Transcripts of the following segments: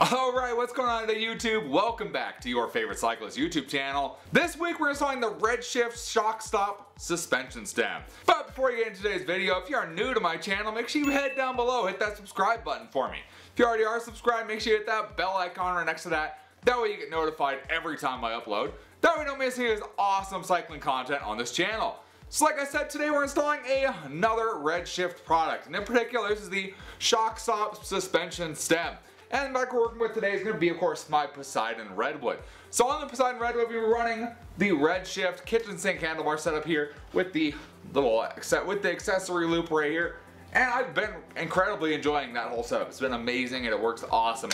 Alright, what's going on today, YouTube? Welcome back to your favorite cyclist YouTube channel. This week we're installing the Redshift Shockstop Suspension Stem. But before you get into today's video, if you are new to my channel, make sure you head down below, hit that subscribe button for me. If you already are subscribed, make sure you hit that bell icon right next to that. That way you get notified every time I upload. That way you don't miss any of this awesome cycling content on this channel. So like I said, today we're installing another Redshift product. And in particular, this is the Shockstop Suspension Stem. And the bike we're working with today is going to be, of course, my Poseidon Redwood. So on the Poseidon Redwood, we'll be running the Redshift kitchen sink handlebar setup here with the accessory loop right here. And I've been incredibly enjoying that whole setup. It's been amazing and it works awesome.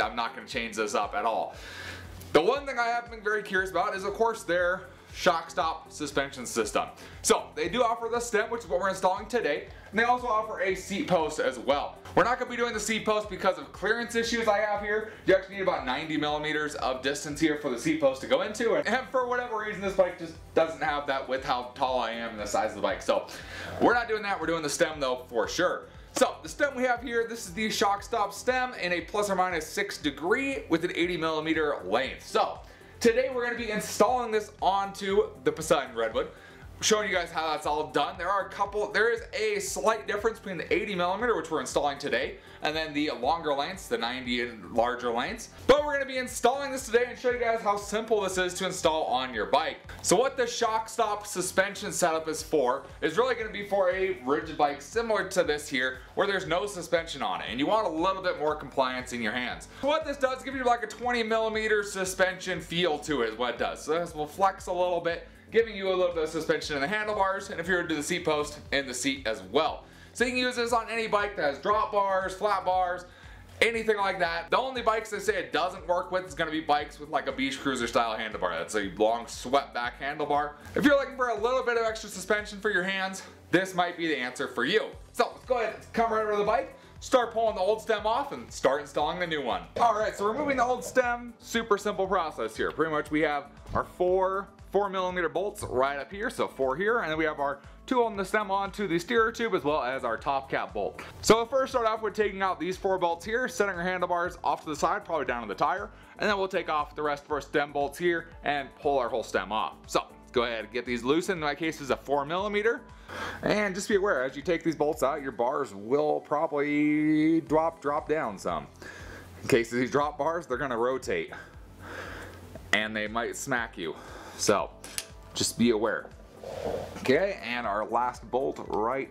I'm not going to change this up at all. The one thing I have been very curious about is, of course, their Shockstop suspension system. So they do offer the stem, which is what we're installing today, and they also offer a seat post as well. We're not going to be doing the seat post because of clearance issues I have here. You actually need about 90 millimeters of distance here for the seat post to go into, and for whatever reason this bike just doesn't have that with how tall I am and the size of the bike. So we're not doing that, we're doing the stem though for sure. So the stem we have here, this is the Shockstop stem in a +or- 6° with an 80 millimeter length. So today we're going to be installing this onto the Poseidon Redwood, showing you guys how that's all done. There is a slight difference between the 80 millimeter, which we're installing today, and then the longer lengths, the 90 and larger lengths. But we're going to be installing this today and show you guys how simple this is to install on your bike. So what the Shockstop suspension setup is for is really going to be for a rigid bike similar to this here, where there's no suspension on it, and you want a little bit more compliance in your hands. What this does, give you like a 20 millimeter suspension feel to it is what it does. So this will flex a little bit, giving you a little bit of suspension in the handlebars, and if you were to do the seat post, in the seat as well. So you can use this on any bike that has drop bars, flat bars, anything like that. The only bikes they say it doesn't work with is going to be bikes with like a beach cruiser style handlebar. That's a long swept back handlebar. If you're looking for a little bit of extra suspension for your hands, this might be the answer for you. So let's go ahead, come right over to the bike, start pulling the old stem off, and start installing the new one. Alright, so removing the old stem, super simple process here. Pretty much we have our four millimeter bolts right up here, so 4 here, and then we have our 2 on the stem onto the steerer tube, as well as our top cap bolt. So we'll first start off with taking out these 4 bolts here, setting our handlebars off to the side, probably down to the tire, and then we'll take off the rest of our stem bolts here and pull our whole stem off. So let's go ahead and get these loosened. In my case, this is a 4 millimeter. And just be aware, as you take these bolts out, your bars will probably drop down some. In case of these drop bars, they're gonna rotate and they might smack you. So just be aware. Okay, and our last bolt right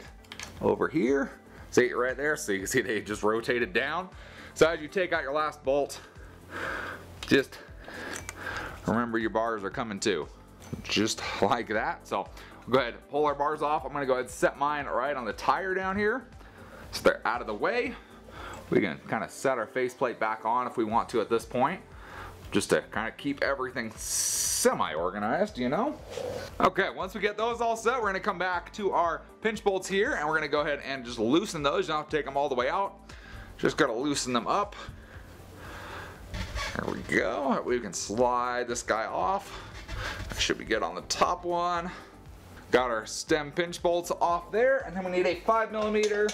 over here. See it right there? So you can see they just rotated down. So as you take out your last bolt, just remember your bars are coming too. Just like that. So we'll go ahead and pull our bars off. I'm going to go ahead and set mine right on the tire down here, so they're out of the way. We can kind of set our faceplate back on if we want to at this point, just to kind of keep everything semi-organized, you know? Okay, once we get those all set, we're going to come back to our pinch bolts here, and we're going to go ahead and just loosen those. You don't have to take them all the way out. Just got to loosen them up. There we go. We can slide this guy off. Should be good on the top one. Got our stem pinch bolts off there, and then we need a 5 millimeter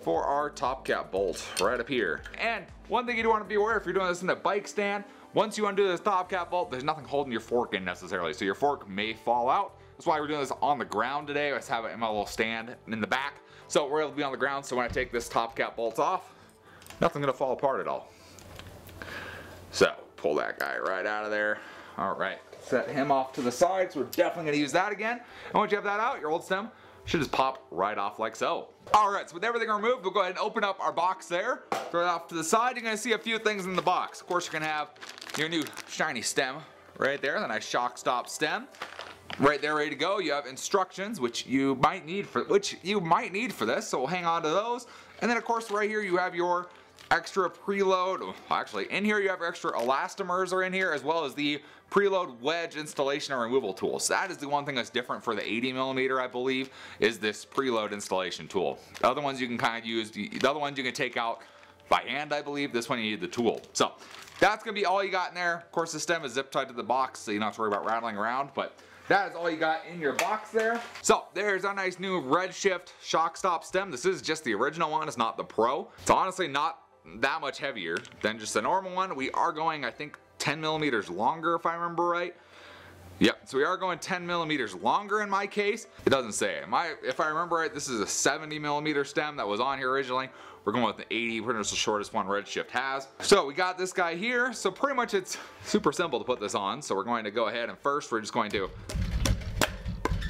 for our top cap bolt right up here. And one thing you do want to be aware, if you're doing this in a bike stand, once you undo this top cap bolt, there's nothing holding your fork in necessarily, so your fork may fall out. That's why we're doing this on the ground today. I just have it in my little stand in the back, so we're able to be on the ground. So when I take this top cap bolt off, nothing's gonna fall apart at all. So pull that guy right out of there. All right, set him off to the side, so we're definitely gonna use that again. And once you have that out, your old stem should just pop right off like so. All right, so with everything removed, we'll go ahead and open up our box there. Throw it off to the side. You're gonna see a few things in the box. Of course, you're gonna have your new shiny stem right there, the nice Shockstop stem. Right there, ready to go. You have instructions, which you might need for this, so we'll hang on to those. And then, of course, right here you have your extra preload. Actually, in here you have extra elastomers are in here, as well as the preload wedge installation and removal tool. So that is the one thing that's different for the 80 millimeter, I believe, is this preload installation tool. The other ones you can kind of use, the other ones you can take out by hand, I believe. This one you need the tool. So that's gonna be all you got in there. Of course, the stem is zip tied to the box, so you don't have to worry about rattling around, but that is all you got in your box there. So there's our nice new Redshift Shockstop stem. This is just the original one, it's not the Pro. It's honestly not that much heavier than just a normal one. We are going, I think, 10 millimeters longer if I remember right. Yep, so we are going 10 millimeters longer in my case. It doesn't say. If I remember right, this is a 70 millimeter stem that was on here originally. We're going with the 80, pretty much the shortest one Redshift has. So we got this guy here. So pretty much it's super simple to put this on. So we're going to go ahead and first we're just going to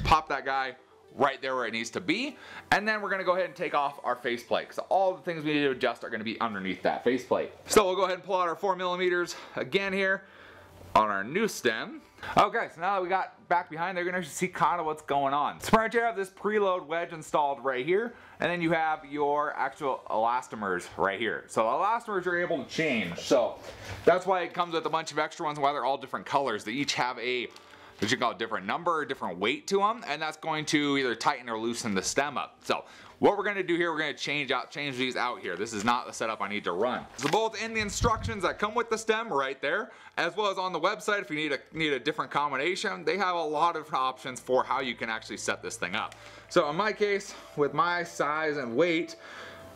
pop that guy right there where it needs to be. And then we're going to go ahead and take off our faceplate. So all the things we need to adjust are going to be underneath that faceplate. So we'll go ahead and pull out our 4 millimeters again here on our new stem. Okay, so now that we got back behind there, you're gonna see kind of what's going on. So right, you have this preload wedge installed right here, and then you have your actual elastomers right here. So elastomers are able to change. So that's why it comes with a bunch of extra ones, why they're all different colors. They each have a, what you call a different number or different weight to them, and that's going to either tighten or loosen the stem up. So what we're going to do here, we're going to change these out here. This is not the setup I need to run. So both in the instructions that come with the stem right there, as well as on the website if you need a different combination, they have a lot of options for how you can actually set this thing up. So in my case, with my size and weight,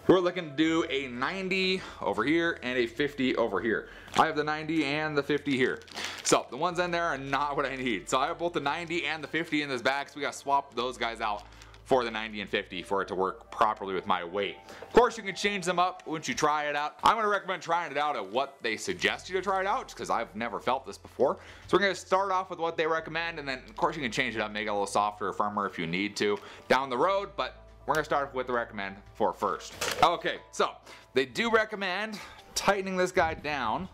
we're looking to do a 90 over here and a 50 over here. I have the 90 and the 50 here. So the ones in there are not what I need. So I have both the 90 and the 50 in this bag, so we got to swap those guys out for the 90 and 50 for it to work properly with my weight. Of course, you can change them up once you try it out. I'm going to recommend trying it out at what they suggest you to try it out, just because I've never felt this before. So we're going to start off with what they recommend, and then of course you can change it up, make it a little softer or firmer if you need to down the road, but we're going to start with what they recommend for first. Okay, so they do recommend tightening this guy down,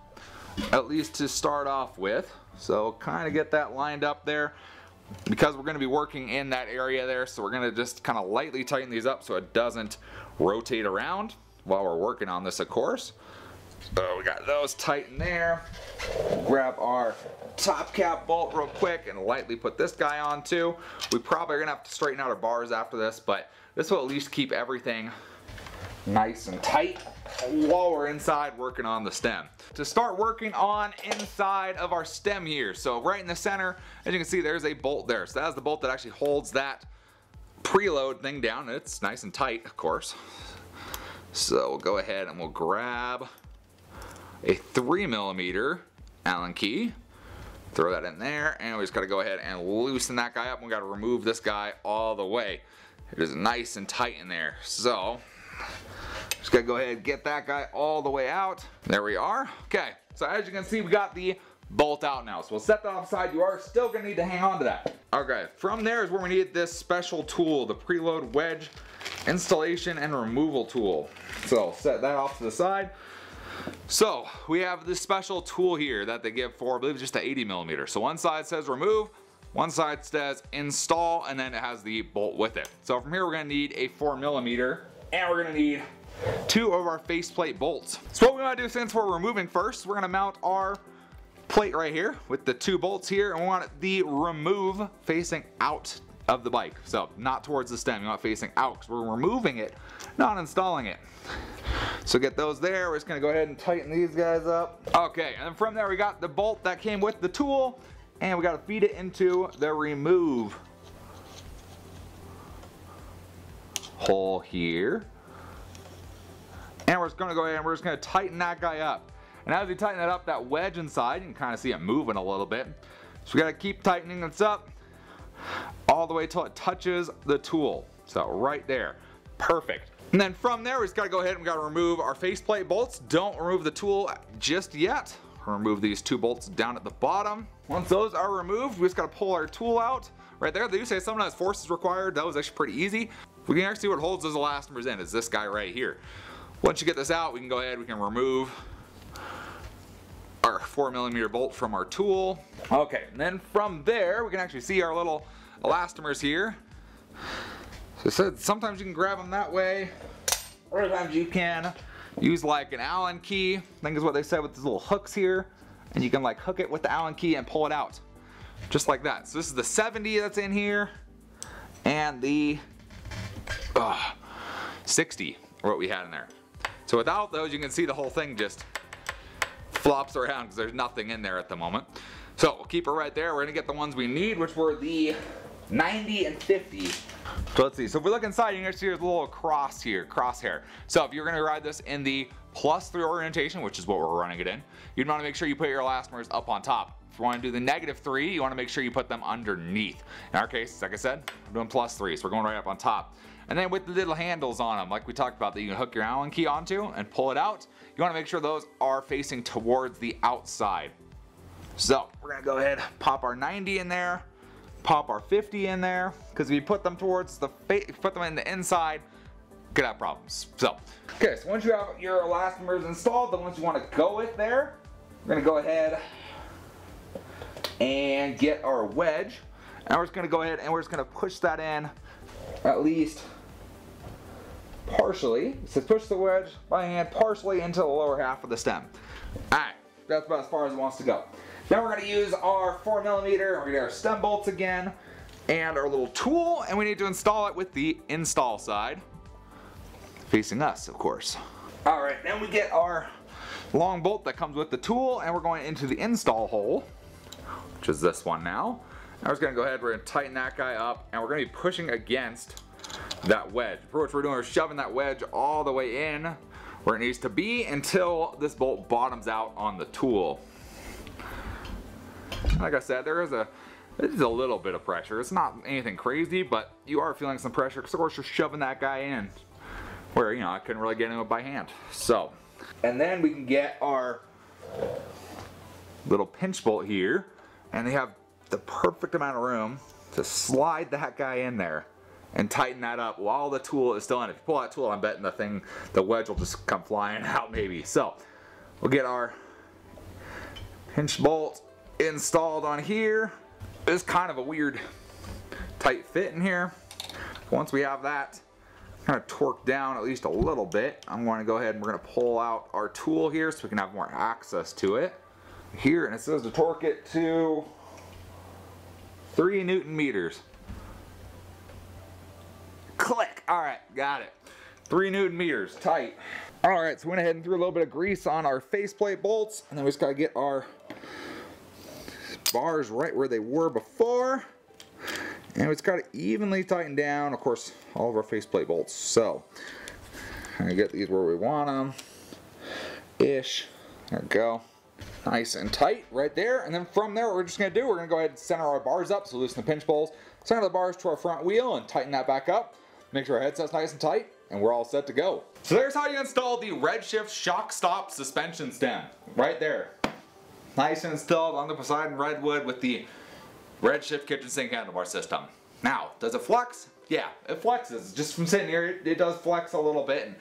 at least to start off with. So kind of get that lined up there, because we're going to be working in that area there, so we're going to just kind of lightly tighten these up so it doesn't rotate around while we're working on this, of course. So we got those tight in there. Grab our top cap bolt real quick and lightly put this guy on too. We probably are going to have to straighten out our bars after this, but this will at least keep everything nice and tight while we're inside working on the stem. To start working on inside of our stem here, so right in the center, as you can see, there's a bolt there. So that's the bolt that actually holds that preload thing down. It's nice and tight, of course. So we'll go ahead and we'll grab a 3 millimeter Allen key, throw that in there, and we just got to go ahead and loosen that guy up. We got to remove this guy all the way. It is nice and tight in there. So just gotta go ahead and get that guy all the way out. There we are. Okay, so as you can see, we got the bolt out now. So we'll set that offside. You are still gonna need to hang on to that. Okay, from there is where we need this special tool, the preload wedge installation and removal tool. So set that off to the side. So we have this special tool here that they give for, I believe, just the 80 millimeter. So one side says remove, one side says install, and then it has the bolt with it. So from here we're gonna need a 4 millimeter, and we're gonna need 2 of our faceplate bolts. So what we want to do, since we're removing first, we're going to mount our plate right here with the 2 bolts here, and we want the remove facing out of the bike. So not towards the stem, you want it facing out, because we're removing it, not installing it. So get those there. We're just going to go ahead and tighten these guys up. Okay, and then from there we got the bolt that came with the tool, and we got to feed it into the remove hole here. And we're just going to go ahead and we're just going to tighten that guy up. And as we tighten that up, that wedge inside, you can kind of see it moving a little bit. So we got to keep tightening this up all the way till it touches the tool. So right there. Perfect. And then from there, we just got to go ahead and we got to remove our faceplate bolts. Don't remove the tool just yet. Remove these 2 bolts down at the bottom. Once those are removed, we just got to pull our tool out. Right there, they do say sometimes force is required. That was actually pretty easy. We can actually see what holds those elastomers in is this guy right here. Once you get this out, we can go ahead, we can remove our 4 millimeter bolt from our tool. Okay, and then from there, we can actually see our little elastomers here. So sometimes you can grab them that way, or sometimes you can use like an Allen key, I think is what they said, with these little hooks here, and you can like hook it with the Allen key and pull it out, just like that. So this is the 70 that's in here, and the 60, what we had in there. So without those, you can see the whole thing just flops around because there's nothing in there at the moment. So we'll keep it right there. We're gonna get the ones we need, which were the 90 and 50. So let's see. So if we look inside, you can see there's a little cross here, crosshair. So if you're going to ride this in the +3 orientation, which is what we're running it in, you'd want to make sure you put your elastomers up on top. If you want to do the -3, you want to make sure you put them underneath. In our case, like I said, we're doing +3, so we're going right up on top. And then with the little handles on them, like we talked about, that you can hook your Allen key onto and pull it out, you want to make sure those are facing towards the outside. So we're going to go ahead, pop our 90 in there, pop our 50 in there, because if you put them towards the put them in the inside, could have problems. So, okay, so once you have your elastomers installed, the ones you want to go with there, we're going to go ahead and get our wedge, and we're just going to go ahead and we're just going to push that in at least partially. It says push the wedge by hand partially into the lower half of the stem. Alright, that's about as far as it wants to go. Now we're going to use our 4mm, we're going to get our stem bolts again, and our little tool, and we need to install it with the install side facing us, of course. Alright, then we get our long bolt that comes with the tool, and we're going into the install hole, which is this one now. Now we're just going to go ahead, we're going to tighten that guy up, and we're going to be pushing against that wedge. For which we're doing, we're shoving that wedge all the way in where it needs to be until this bolt bottoms out on the tool. Like I said, there is a little bit of pressure. It's not anything crazy, but you are feeling some pressure because of course you're shoving that guy in where, you know, I couldn't really get into it by hand. So, and then we can get our little pinch bolt here, and they have the perfect amount of room to slide that guy in there and tighten that up while the tool is still in. If you pull that tool, I'm betting the wedge will just come flying out maybe. So we'll get our pinch bolt installed on here. It's kind of a weird tight fit in here. Once we have that kind of torqued down at least a little bit, I'm going to go ahead and we're going to pull out our tool here so we can have more access to it here, and it says to torque it to 3 Newton meters. Click. Alright, got it. 3 Newton meters, tight. Alright, so we went ahead and threw a little bit of grease on our faceplate bolts, and then we just got to get our bars right where they were before, and it's got to evenly tighten down, of course, all of our faceplate bolts. So I'm going to get these where we want them ish. There we go, nice and tight right there. And then from there, what we're just going to do, we're going to go ahead and center our bars up, so loosen the pinch bolts, center the bars to our front wheel and tighten that back up, make sure our headset's nice and tight, and we're all set to go. So there's how you install the Redshift Shockstop suspension stem right there. Nice and installed on the Poseidon Redwood with the Redshift kitchen sink handlebar system. Now, does it flex? Yeah, it flexes. Just from sitting here, it does flex a little bit, and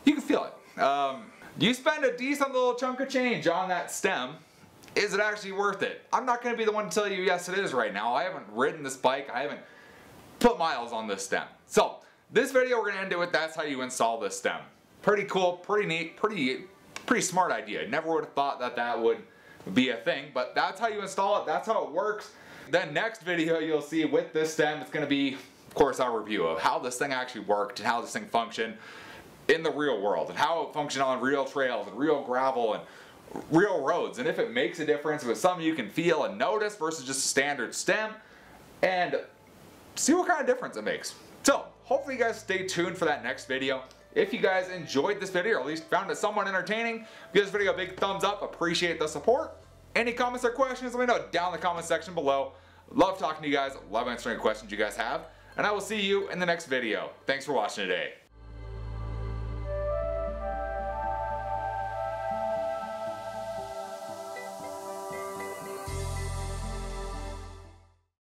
you can feel it. You spend a decent little chunk of change on that stem. Is it actually worth it? I'm not going to be the one to tell you yes it is right now. I haven't ridden this bike. I haven't put miles on this stem. So, this video we're going to end it with that's how you install this stem. Pretty cool, pretty neat, pretty smart idea. Never would have thought that that would be a thing, but that's how you install it, that's how it works. Then next video you'll see with this stem, it's going to be, of course, our review of how this thing actually worked and how this thing functioned in the real world, and how it functioned on real trails and real gravel and real roads, and if it makes a difference, if it's something you can feel and notice versus just a standard stem, and see what kind of difference it makes. So hopefully you guys stay tuned for that next video. If you guys enjoyed this video, or at least found it somewhat entertaining, give this video a big thumbs up. Appreciate the support. Any comments or questions, let me know down in the comment section below. Love talking to you guys. Love answering questions you guys have. And I will see you in the next video. Thanks for watching today.